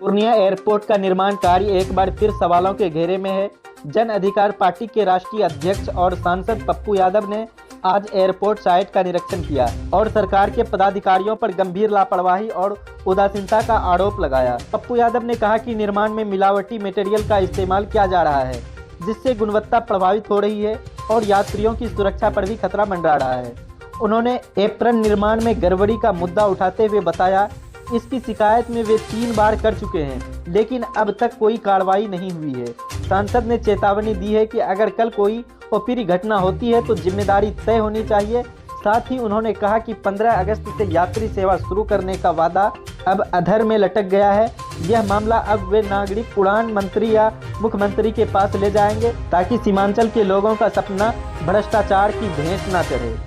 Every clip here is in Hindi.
पूर्णिया एयरपोर्ट का निर्माण कार्य एक बार फिर सवालों के घेरे में है। जन अधिकार पार्टी के राष्ट्रीय अध्यक्ष और सांसद पप्पू यादव ने आज एयरपोर्ट साइट का निरीक्षण किया और सरकार के पदाधिकारियों पर गंभीर लापरवाही और उदासीनता का आरोप लगाया। पप्पू यादव ने कहा कि निर्माण में मिलावटी मटेरियल का इस्तेमाल किया जा रहा है, जिससे गुणवत्ता प्रभावित हो रही है और यात्रियों की सुरक्षा पर भी खतरा मंडरा रहा है। उन्होंने एप्रन निर्माण में गड़बड़ी का मुद्दा उठाते हुए बताया, इसकी शिकायत में वे 3 बार कर चुके हैं, लेकिन अब तक कोई कार्रवाई नहीं हुई है। सांसद ने चेतावनी दी है कि अगर कल कोई ओपीडी घटना होती है तो जिम्मेदारी तय होनी चाहिए। साथ ही उन्होंने कहा कि 15 अगस्त से यात्री सेवा शुरू करने का वादा अब अधर में लटक गया है। यह मामला अब वे नागरिक उड़ान मंत्री या मुख्यमंत्री के पास ले जाएंगे, ताकि सीमांचल के लोगों का सपना भ्रष्टाचार की भेंट न चढ़े।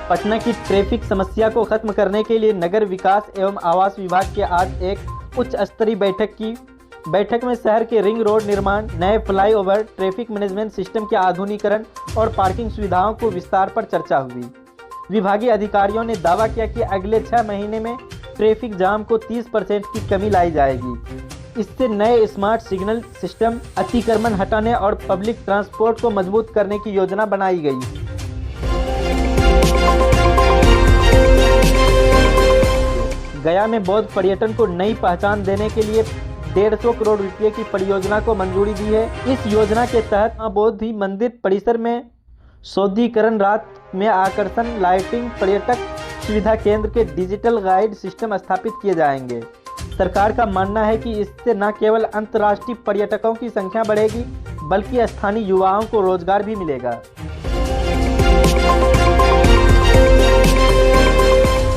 पटना की ट्रैफिक समस्या को खत्म करने के लिए नगर विकास एवं आवास विभाग के आज एक उच्च स्तरीय बैठक में शहर के रिंग रोड निर्माण, नए फ्लाईओवर, ट्रैफिक मैनेजमेंट सिस्टम के आधुनिकीकरण और पार्किंग सुविधाओं को विस्तार पर चर्चा हुई। विभागीय अधिकारियों ने दावा किया कि अगले 6 महीने में ट्रैफिक जाम को 30% की कमी लाई जाएगी। इससे नए स्मार्ट सिग्नल सिस्टम, अतिक्रमण हटाने और पब्लिक ट्रांसपोर्ट को मजबूत करने की योजना बनाई गई। गया में बौद्ध पर्यटन को नई पहचान देने के लिए 150 करोड़ रुपए की परियोजना को मंजूरी दी है। इस योजना के तहत बौद्ध मंदिर परिसर में सौंदर्यीकरण, रात में आकर्षण, लाइटिंग, पर्यटक सुविधा केंद्र के डिजिटल गाइड सिस्टम स्थापित किए जाएंगे। सरकार का मानना है कि इससे न केवल अंतर्राष्ट्रीय पर्यटकों की संख्या बढ़ेगी, बल्कि स्थानीय युवाओं को रोजगार भी मिलेगा।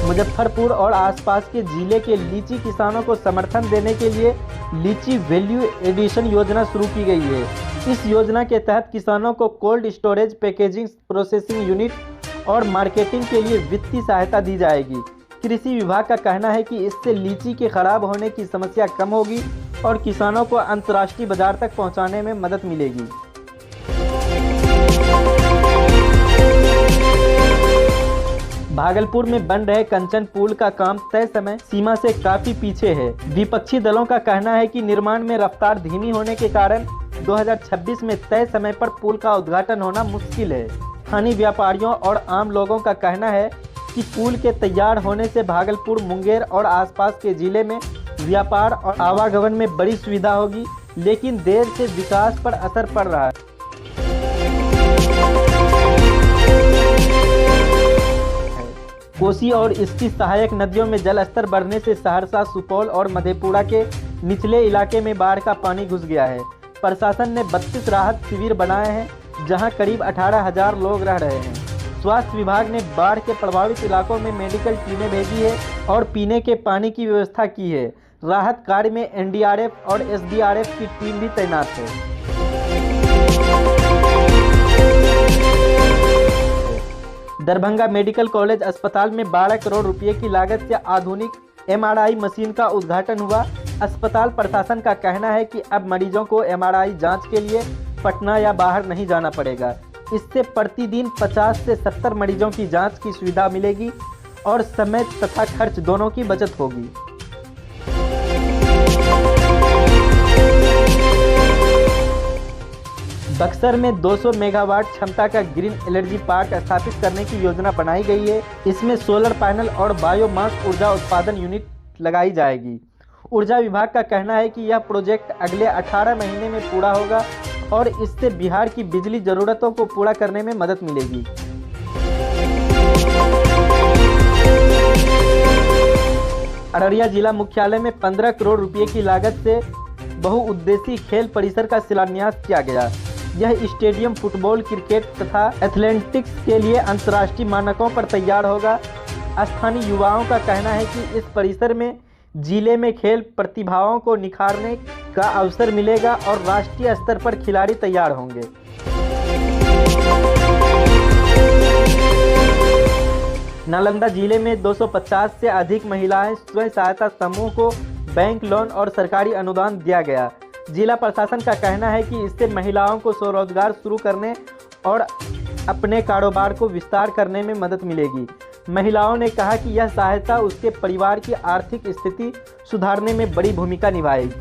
मुजफ्फरपुर और आसपास के जिले के लीची किसानों को समर्थन देने के लिए लीची वैल्यू एडिशन योजना शुरू की गई है। इस योजना के तहत किसानों को cold storage, packaging, processing unit और मार्केटिंग के लिए वित्तीय सहायता दी जाएगी। कृषि विभाग का कहना है कि इससे लीची के खराब होने की समस्या कम होगी और किसानों को अंतर्राष्ट्रीय बाजार तक पहुंचाने में मदद मिलेगी। भागलपुर में बन रहे कंचन पुल का काम तय समय सीमा से काफी पीछे है। विपक्षी दलों का कहना है कि निर्माण में रफ्तार धीमी होने के कारण 2026 में तय समय पर पुल का उद्घाटन होना मुश्किल है। स्थानीय व्यापारियों और आम लोगों का कहना है कि पुल के तैयार होने से भागलपुर, मुंगेर और आसपास के जिले में व्यापार और आवागमन में बड़ी सुविधा होगी, लेकिन देर से विकास पर असर पड़ रहा है। कोसी और इसकी सहायक नदियों में जलस्तर बढ़ने से सहरसा, सुपौल और मधेपुरा के निचले इलाके में बाढ़ का पानी घुस गया है। प्रशासन ने 32 राहत शिविर बनाए हैं, जहां करीब 18,000 लोग रह रहे हैं। स्वास्थ्य विभाग ने बाढ़ के प्रभावित इलाकों में मेडिकल टीमें भेजी है और पीने के पानी की व्यवस्था की है। राहत कार्य में एनडीआरएफ और एसडीआरएफ की टीम भी तैनात है। दरभंगा मेडिकल कॉलेज अस्पताल में 12 करोड़ रुपए की लागत से आधुनिक एमआरआई मशीन का उद्घाटन हुआ। अस्पताल प्रशासन का कहना है कि अब मरीजों को एमआरआई जांच के लिए पटना या बाहर नहीं जाना पड़ेगा। इससे प्रतिदिन 50 से 70 मरीजों की जांच की सुविधा मिलेगी और समय तथा खर्च दोनों की बचत होगी। बक्सर में 200 मेगावाट क्षमता का ग्रीन एनर्जी पार्क स्थापित करने की योजना बनाई गई है। इसमें सोलर पैनल और बायोमास ऊर्जा उत्पादन यूनिट लगाई जाएगी। ऊर्जा विभाग का कहना है कि यह प्रोजेक्ट अगले 18 महीने में पूरा होगा और इससे बिहार की बिजली जरूरतों को पूरा करने में मदद मिलेगी। अररिया जिला मुख्यालय में 15 करोड़ रुपए की लागत से बहुउद्देशीय खेल परिसर का शिलान्यास किया गया। यह स्टेडियम फुटबॉल, क्रिकेट तथा एथलेटिक्स के लिए अंतर्राष्ट्रीय मानकों पर तैयार होगा। स्थानीय युवाओं का कहना है कि इस परिसर में जिले में खेल प्रतिभाओं को निखारने का अवसर मिलेगा और राष्ट्रीय स्तर पर खिलाड़ी तैयार होंगे। नालंदा जिले में 250 से अधिक महिलाएं स्वयं सहायता समूह को बैंक लोन और सरकारी अनुदान दिया गया। जिला प्रशासन का कहना है कि इससे महिलाओं को स्वरोजगार शुरू करने और अपने कारोबार को विस्तार करने में मदद मिलेगी। महिलाओं ने कहा कि यह सहायता उसके परिवार की आर्थिक स्थिति सुधारने में बड़ी भूमिका निभाएगी।